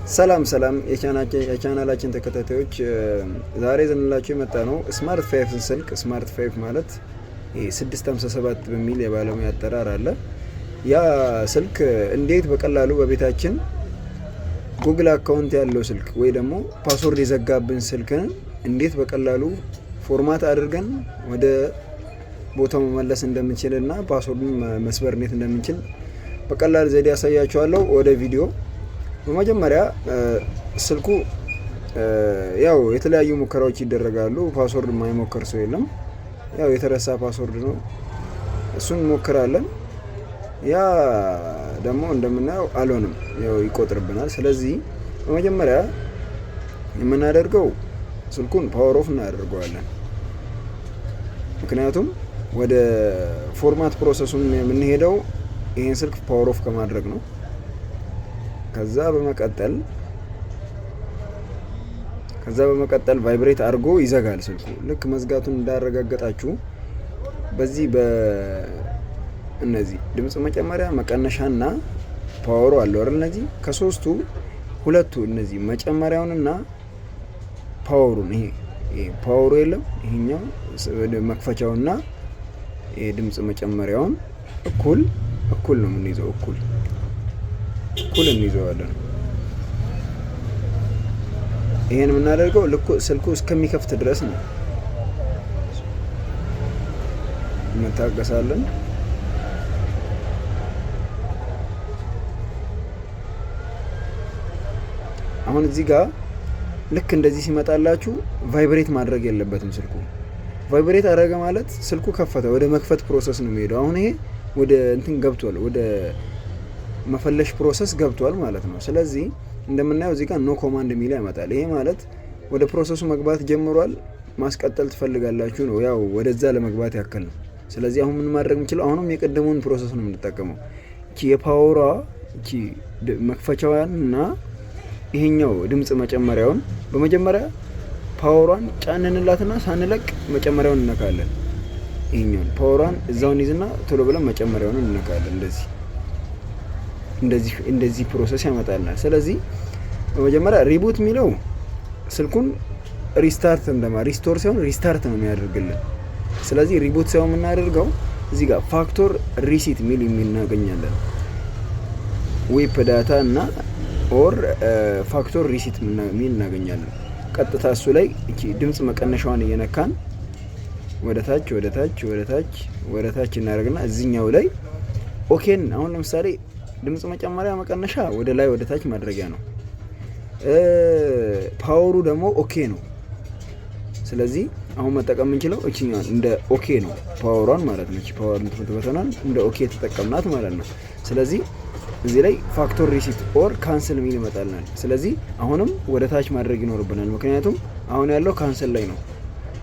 ሰላም የቻናላችን ተከታታዮች ዛሬ ዘንላችሁ የመጣ ነው ስማርት 5 ስልክ። ስማርት 5 ማለት 657 በሚል የባለሙያ አጠራር አለ። ያ ስልክ እንዴት በቀላሉ በቤታችን ጉግል አካውንት ያለው ስልክ ወይ ደግሞ ፓስወርድ የዘጋብን ስልክን እንዴት በቀላሉ ፎርማት አድርገን ወደ ቦታው መመለስ እንደምንችልና ፓስወርዱን መስበር እንዴት እንደምንችል በቀላል ዘዴ ያሳያችኋለሁ። ወደ ቪዲዮ በመጀመሪያ ስልኩ ያው የተለያዩ ሙከራዎች ይደረጋሉ። ፓስወርድ የማይሞክር ሰው የለም። ያው የተረሳ ፓስወርድ ነው፣ እሱን እንሞክራለን። ያ ደግሞ እንደምናየው አልሆንም፣ ያው ይቆጥርብናል። ስለዚህ በመጀመሪያ የምናደርገው ስልኩን ፓወር ኦፍ እናደርገዋለን። ምክንያቱም ወደ ፎርማት ፕሮሰሱን የምንሄደው ይሄን ስልክ ፓወር ኦፍ ከማድረግ ነው። ከዛ በመቀጠል ቫይብሬት አድርጎ ይዘጋል ስልኩ። ልክ መዝጋቱን እንዳረጋገጣችሁ በዚህ በእነዚህ ድምጽ መጨመሪያ መቀነሻና ፓወሩ አለው አይደል? እነዚህ ከሶስቱ ሁለቱ እነዚህ መጨመሪያውንና ፓወሩን ይሄ ፓወሩ የለም፣ ይሄኛው መክፈቻውና ይሄ ድምጽ መጨመሪያውን እኩል ነው የምንይዘው። እኩል እንይዘዋለን። ይሄን የምናደርገው ስልኩ እስከሚከፍት ድረስ ነው። እንታገሳለን። አሁን እዚህ ጋር ልክ እንደዚህ ሲመጣላችሁ ቫይብሬት ማድረግ የለበትም ስልኩ። ቫይብሬት አደረገ ማለት ስልኩ ከፈተ፣ ወደ መክፈት ፕሮሰስ ነው የሚሄደው። አሁን ይሄ ወደ እንትን ገብቷል፣ ወደ መፈለሽ ፕሮሰስ ገብቷል ማለት ነው። ስለዚህ እንደምናየው እዚህ ጋር ኖ ኮማንድ የሚል ያመጣል። ይሄ ማለት ወደ ፕሮሰሱ መግባት ጀምሯል፣ ማስቀጠል ትፈልጋላችሁ ነው፣ ያው ወደዛ ለመግባት ያክል ነው። ስለዚህ አሁን ምን ማድረግ የምንችለው አሁንም የቀደመውን ፕሮሰስ ነው የምንጠቀመው። እቺ የፓወሯ እቺ መክፈቻዋን እና ይሄኛው ድምጽ መጨመሪያውን በመጀመሪያ ፓወሯን ጫንንላትና ሳንለቅ መጨመሪያውን እንነካለን። ይሄኛውን ፓወሯን እዛውን ይዝና ቶሎ ብለን መጨመሪያውን እንነካለን። እንደዚህ ፕሮሰስ ያመጣልናል። ስለዚህ በመጀመሪያ ሪቡት የሚለው ስልኩን ሪስታርት ሪስቶር ሳይሆን ሪስታርት ነው የሚያደርግልን። ስለዚህ ሪቡት ሳይሆን የምናደርገው እዚህ ጋር ፋክቶር ሪሲት የሚል እናገኛለን። ዌፕ ዳታ እና ኦር ፋክቶር ሪሲት የሚል እናገኛለን። ቀጥታ እሱ ላይ እቺ ድምጽ መቀነሻዋን እየነካን ወደ ታች እናደርግና እዚህኛው ላይ ኦኬን። አሁን ለምሳሌ ድምጽ መጨመሪያ መቀነሻ ወደ ላይ ወደ ታች ማድረጊያ ነው። ፓወሩ ደግሞ ኦኬ ነው። ስለዚህ አሁን መጠቀም የምንችለው እቺኛን እንደ ኦኬ ነው፣ ፓወሯን ማለት ነው። እቺ ፓወር እንትፈተናል እንደ ኦኬ ተጠቀምናት ማለት ነው። ስለዚህ እዚህ ላይ ፋክቶር ሪሲት ኦር ካንስል የሚል ይመጣልናል። ስለዚህ አሁንም ወደ ታች ማድረግ ይኖርብናል፣ ምክንያቱም አሁን ያለው ካንስል ላይ ነው።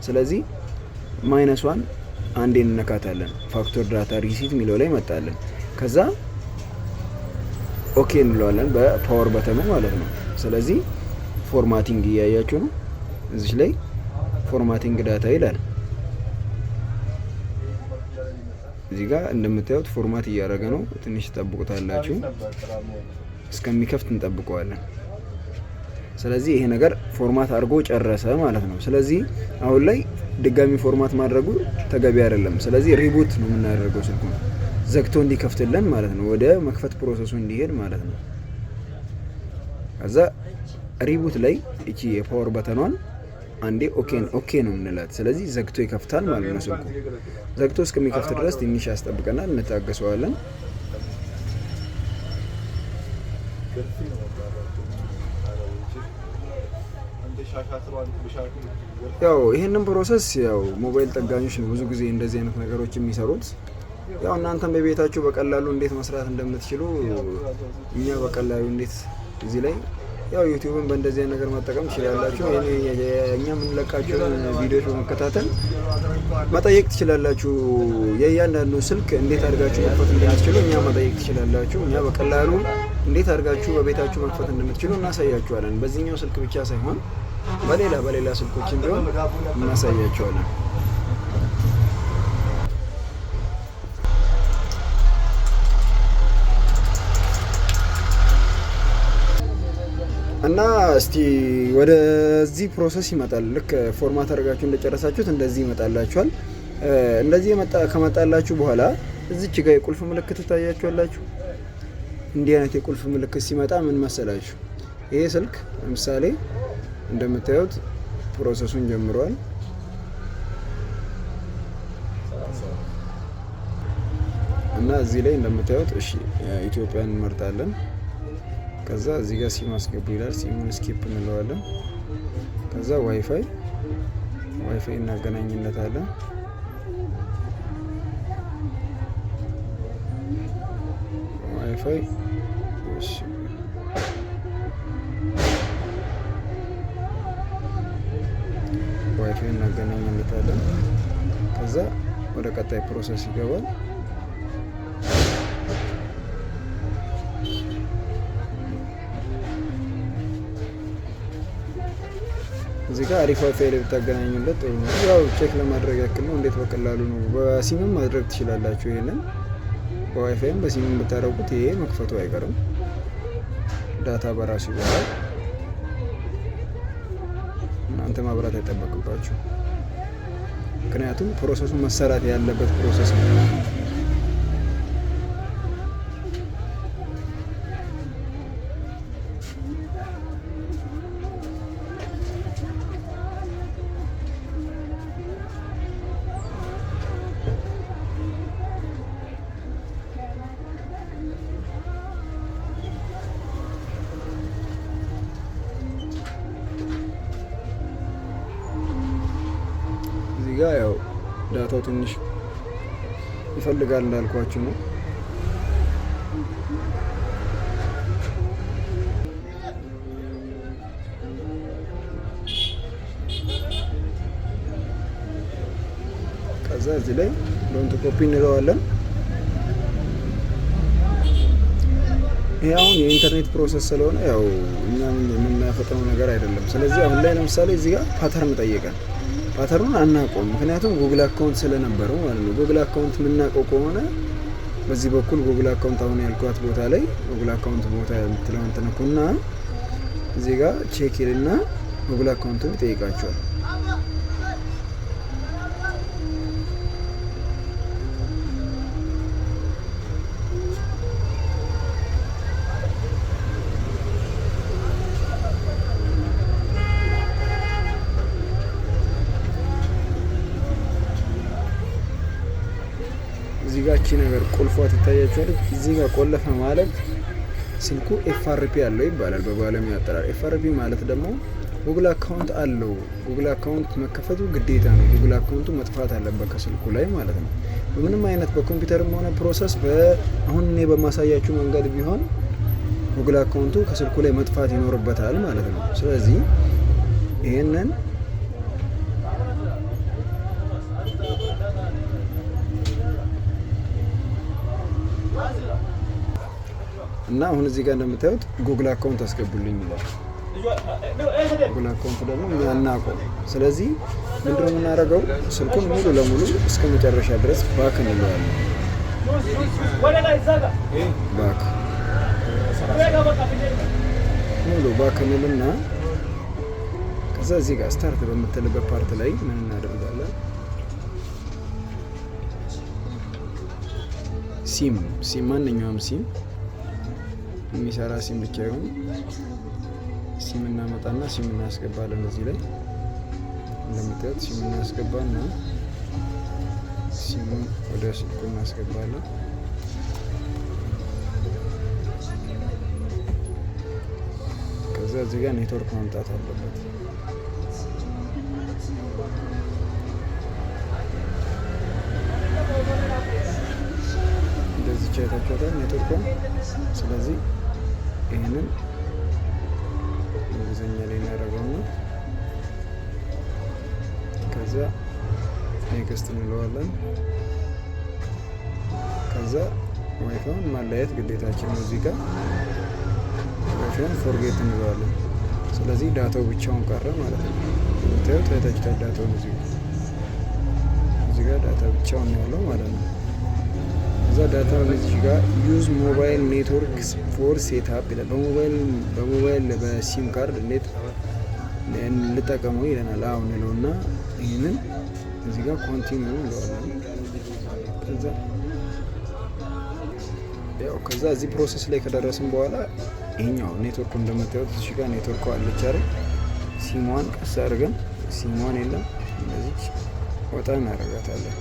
ስለዚህ ማይነሷን አንዴ እንነካታለን። ፋክቶር ዳታ ሪሲት የሚለው ላይ መጣለን። ከዛ ኦኬ እንለዋለን በፓወር በተኑ ማለት ነው። ስለዚህ ፎርማቲንግ እያያችሁ ነው። እዚህ ላይ ፎርማቲንግ ዳታ ይላል። እዚህ ጋር እንደምታዩት ፎርማት እያደረገ ነው። ትንሽ ተጠብቁታላችሁ፣ እስከሚከፍት እንጠብቀዋለን። ስለዚህ ይሄ ነገር ፎርማት አድርጎ ጨረሰ ማለት ነው። ስለዚህ አሁን ላይ ድጋሚ ፎርማት ማድረጉ ተገቢ አይደለም። ስለዚህ ሪቡት ነው የምናደርገው፣ ስልኩ ዘግቶ እንዲከፍትልን ማለት ነው፣ ወደ መክፈት ፕሮሰሱ እንዲሄድ ማለት ነው። ከዛ ሪቡት ላይ እቺ የፓወር በተኗን አንዴ ኦኬ ነው የምንላት። ስለዚህ ዘግቶ ይከፍታል ማለት ነው። ስልኩ ዘግቶ እስከሚከፍት ድረስ ትንሽ ያስጠብቀናል፣ እንታገሰዋለን። ያው ይሄንን ፕሮሰስ ያው ሞባይል ጠጋኞች ነው ብዙ ጊዜ እንደዚህ አይነት ነገሮች የሚሰሩት። ያው እናንተም በቤታችሁ በቀላሉ እንዴት መስራት እንደምትችሉ እኛ በቀላሉ እንዴት እዚህ ላይ ያው ዩቲዩብን በእንደዚህ ነገር መጠቀም ትችላላችሁ። እኛ የምንለቃቸውን ቪዲዮዎች በመከታተል መጠየቅ ትችላላችሁ። የእያንዳንዱ ስልክ እንዴት አድርጋችሁ መክፈት እንደምትችሉ እኛ መጠየቅ ትችላላችሁ። እኛ በቀላሉ እንዴት አድርጋችሁ በቤታችሁ መክፈት እንደምትችሉ እናሳያችኋለን። በዚህኛው ስልክ ብቻ ሳይሆን በሌላ ስልኮችን ቢሆን እናሳያችኋለን። እና እስቲ ወደዚህ ፕሮሰስ ይመጣል። ልክ ፎርማት አድርጋችሁ እንደጨረሳችሁት እንደዚህ ይመጣላችኋል። እንደዚህ ከመጣላችሁ በኋላ እዚች ጋር የቁልፍ ምልክት ታያችኋላችሁ። እንዲህ አይነት የቁልፍ ምልክት ሲመጣ ምን መሰላችሁ? ይሄ ስልክ ለምሳሌ እንደምታዩት ፕሮሰሱን ጀምሯል። እና እዚህ ላይ እንደምታዩት እሺ ኢትዮጵያን እንመርጣለን። ከዛ እዚህ ጋር ሲም አስገቡ ይላል። ሲሙን ስኪፕ እንለዋለን። ከዛ ዋይፋይ እናገናኝለታለን። ዋይፋይ እሺ ዋይፋይ እናገናኝለታለን። ከዛ ወደ ቀጣይ ፕሮሰስ ይገባል። እዚህ ጋር አሪፍ ዋይፋይ ላይ ብታገናኙለት ጥሩ ነው። ያው ቼክ ለማድረግ ያክል ነው። እንዴት በቀላሉ ነው። በሲምም ማድረግ ትችላላችሁ። ይሄንን በዋይፋይም በሲምም ብታደርጉት ይሄ መክፈቱ አይቀርም። ዳታ በራሱ ይወጣል። እናንተ ማብራት አይጠበቅባችሁ። ምክንያቱም ፕሮሰሱን መሰራት ያለበት ፕሮሰስ ነው። ጋር ያው ዳታው ትንሽ ይፈልጋል እንዳልኳችሁ ነው። ከዛ እዚህ ላይ ዶንት ኮፒ እንለዋለን። ይሄ አሁን የኢንተርኔት ፕሮሰስ ስለሆነ ያው እኛም የምናፈጥነው ነገር አይደለም። ስለዚህ አሁን ላይ ለምሳሌ እዚህ ጋር ፓተርን ጠየቀን። ፓተርኑን አናውቀውም፣ ምክንያቱም ጉግል አካውንት ስለነበረው ማለት ነው። ጉግል አካውንት የምናውቀው ከሆነ በዚህ በኩል ጉግል አካውንት አሁን ያልኳት ቦታ ላይ ጉግል አካውንት ቦታ የምትለውን ትነኩና እዚህ ጋር ቼክ ይልና ጉግል አካውንቱን ይጠይቃቸዋል። እዚህ ጋር እቺ ነገር ቁልፏ ትታያችኋለች። እዚህ ጋር ቆለፈ ማለት ስልኩ ኤፍአርፒ አለው ይባላል በባለሙያ አጠራር። ኤፍአርፒ ማለት ደግሞ ጉግል አካውንት አለው። ጉግል አካውንት መከፈቱ ግዴታ ነው። ጉግል አካውንቱ መጥፋት አለበት ከስልኩ ላይ ማለት ነው። በምንም አይነት በኮምፒውተርም ሆነ ፕሮሰስ አሁን እኔ በማሳያችሁ መንገድ ቢሆን ጉግል አካውንቱ ከስልኩ ላይ መጥፋት ይኖርበታል ማለት ነው። ስለዚህ ይሄንን እና አሁን እዚህ ጋር እንደምታዩት ጉግል አካውንት አስገቡልኝ ይላል። ጉግል አካውንት ደግሞ ያናቀው። ስለዚህ ምንድነው የምናደርገው? ስልኩን ሙሉ ለሙሉ እስከ መጨረሻ ድረስ ባክ እንለዋለን። ባክ ሙሉ ባክ እንልና ከዛ እዚህ ጋር ስታርት በምትልበት ፓርት ላይ ምን እናደርጋለን? ሲም ማንኛውም ሲም የሚሰራ ሲም ብቻ ይሁን ሲም እናመጣና ሲም እናስገባለን። እዚህ ላይ እንደምታዩት ሲም እናስገባና ሲሙን ወደ ስልኩ እናስገባለን። ከዛ እዚህ ጋር ኔትወርክ ማምጣት አለበት። እንደዚህ ቻይታችኋታል ኔትወርኩን። ስለዚህ ይህንን እንግሊዝኛ ላይ እናደርገውና ከዛ ኔክስት እንለዋለን። ከዛ ዋይፋይን ማለያየት ግዴታችን ነው። እዚህ ጋር ዋይፋይን ፎርጌት እንለዋለን። ስለዚህ ዳታው ብቻውን ቀረ ማለት ነው። ታዩት ታይታችኋል። ዳታውን እዚህ ጋር ዳታ ብቻውን ያለው ማለት ነው። ከዛ ዳታ እዚህ ጋር ዩዝ ሞባይል ኔትወርክ ፎር ሴትአፕ ይላል። በሞባይል በሲም ካርድ እንዴት ልጠቀመው ይለናል። አሁን ነው እና ይህንን እዚህ ጋር ኮንቲኒው እንለዋለን። ከዛ እዚህ ፕሮሰስ ላይ ከደረስን በኋላ ይሄኛው ኔትወርኩ እንደምታዩት እዚህ ጋር ኔትወርኩ አለች አይደል? ሲሟን ቀስ አድርገን ሲሟን የለም እንደዚህ ወጣ እናደርጋታለን።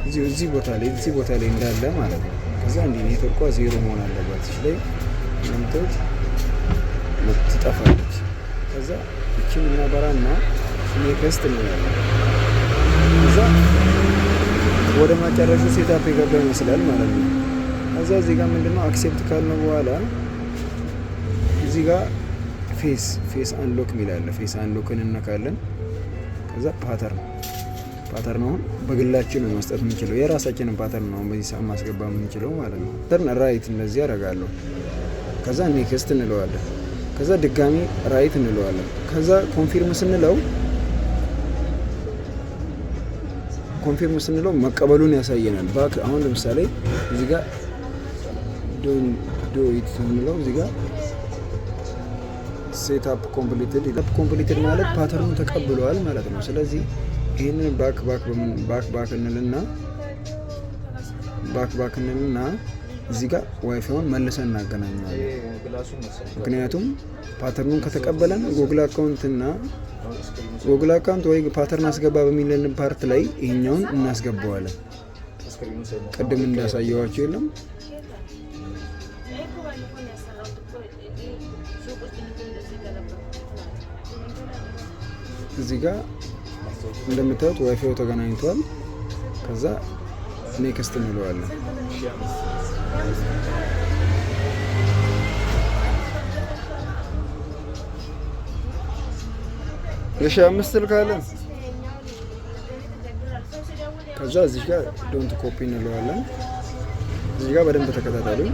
እዚህ ቦታ ላይ እንዳለ ማለት ነው። ከዛ እንዲህ ኔትወርኳ ዜሮ መሆን አለባት። እዚህ ላይ እንደምታዩት ትጠፋለች። ከዛ እቺን እናበራና ኔክስት እንላለን። ከዛ ወደ ማጨረሻው ሴታፕ የገባ ይመስላል ማለት ነው። ከዛ እዚህ ጋር ምንድነው አክሴፕት ካልነው በኋላ እዚህ ጋር ፌስ አንሎክ ሚላለ ፌስ አንሎክን እንነካለን። ከዛ ፓተርን አሁን በግላችን ነው መስጠት የምንችለው። የራሳችንን ፓተርን ነው በዚህ ሰዓት ማስገባ የምንችለው ማለት ነው። ፓተርን ራይት እንደዚህ ያደርጋለሁ። ከዛ ኔክስት እንለዋለን። ከዛ ድጋሚ ራይት እንለዋለን። ከዛ ኮንፊርም ስንለው መቀበሉን ያሳየናል። ባክ አሁን ለምሳሌ እዚህ ጋር ዶ ኢት ስንለው እዚህ ጋር ሴትአፕ ኮምፕሊትድ ማለት ፓተርኑ ተቀብሏል ማለት ነው። ስለዚህ ይህንን ባክ እንልና እዚህ ጋር ዋይፋዩን መልሰን እናገናኘዋለን። ምክንያቱም ፓተርኑን ከተቀበለን ጉግል አካውንት ወይ ፓተርን አስገባ በሚለን ፓርት ላይ ይሄኛውን እናስገባዋለን። ቅድም እንዳሳየዋቸው የለም እዚህ ጋር እንደምታዩት ዋይፋዩ ተገናኝቷል። ከዛ ኔክስት እንለዋለን። የ5 ስልክ አለ። ከዛ እዚህ ጋር ዶንት ኮፒ እንለዋለን። እዚህ ጋር በደንብ ተከታተሉኝ።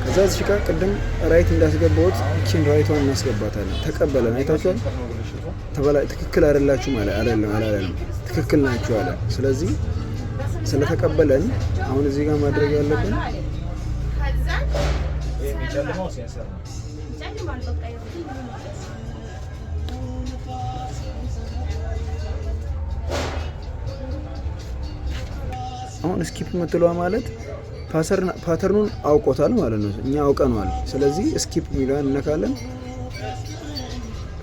ከዛ እዚህ ጋር ቅድም ራይት እንዳስገባሁት እቺን ራይቷን እናስገባታለን። ተቀበለን። አይታችኋል። ትክክል አይደላችሁ ማለት አይደለም፣ ትክክል ናችሁ አለ። ስለዚህ ስለተቀበለን አሁን እዚህ ጋር ማድረግ ያለብን አሁን ስኪፕ የምትለዋ ማለት ፓተርኑን አውቆታል ማለት ነው። እኛ አውቀነዋል። ስለዚህ ስኪፕ የሚለውን እነካለን።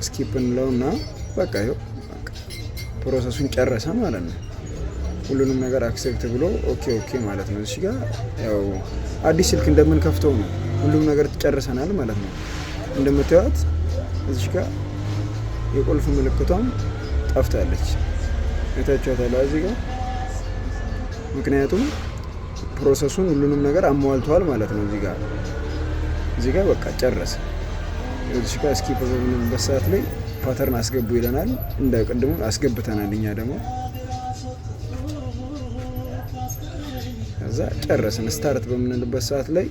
ስኪፕ እንለውና በቃ ይኸው ፕሮሰሱን ጨረሰ ማለት ነው። ሁሉንም ነገር አክሴፕት ብሎ ኦኬ ማለት ነው። እዚህ ጋር ያው አዲስ ስልክ እንደምንከፍተው ነው። ሁሉም ነገር ጨርሰናል ማለት ነው። እንደምታዩት እዚህ ጋር የቁልፍ ምልክቷም ጠፍታለች። አይታችኋታል እዚህ ጋር። ምክንያቱም ፕሮሰሱን ሁሉንም ነገር አሟልቷል ማለት ነው። እዚህ ጋር በቃ ጨረሰ። እዚህ ጋር ስኪፕ በምንልበት ሰዓት ላይ ፓተርን አስገቡ ይለናል። እንደ ቅድሙ አስገብተናል እኛ ደግሞ። ከዛ ጨረስን። ስታርት በምንልበት ሰዓት ላይ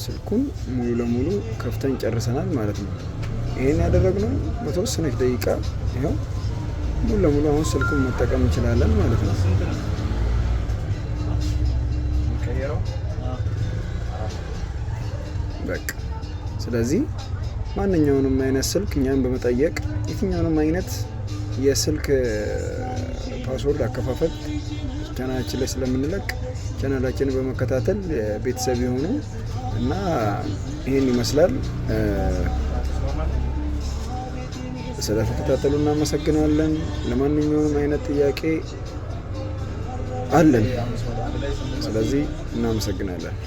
ስልኩን ሙሉ ለሙሉ ከፍተን ጨርሰናል ማለት ነው። ይሄን ያደረግነው በተወሰነች ደቂቃ ይኸው ሙሉ ለሙሉ አሁን ስልኩን መጠቀም እንችላለን ማለት ነው። በቃ ስለዚህ ማንኛውንም አይነት ስልክ እኛን በመጠየቅ የትኛውንም አይነት የስልክ ፓስወርድ አከፋፈት ቻናላችን ላይ ስለምንለቅ ቻናላችንን በመከታተል ቤተሰብ የሆኑ እና ይህን ይመስላል። ስለተከታተሉ እናመሰግናለን። ለማንኛውም አይነት ጥያቄ አለን። ስለዚህ እናመሰግናለን።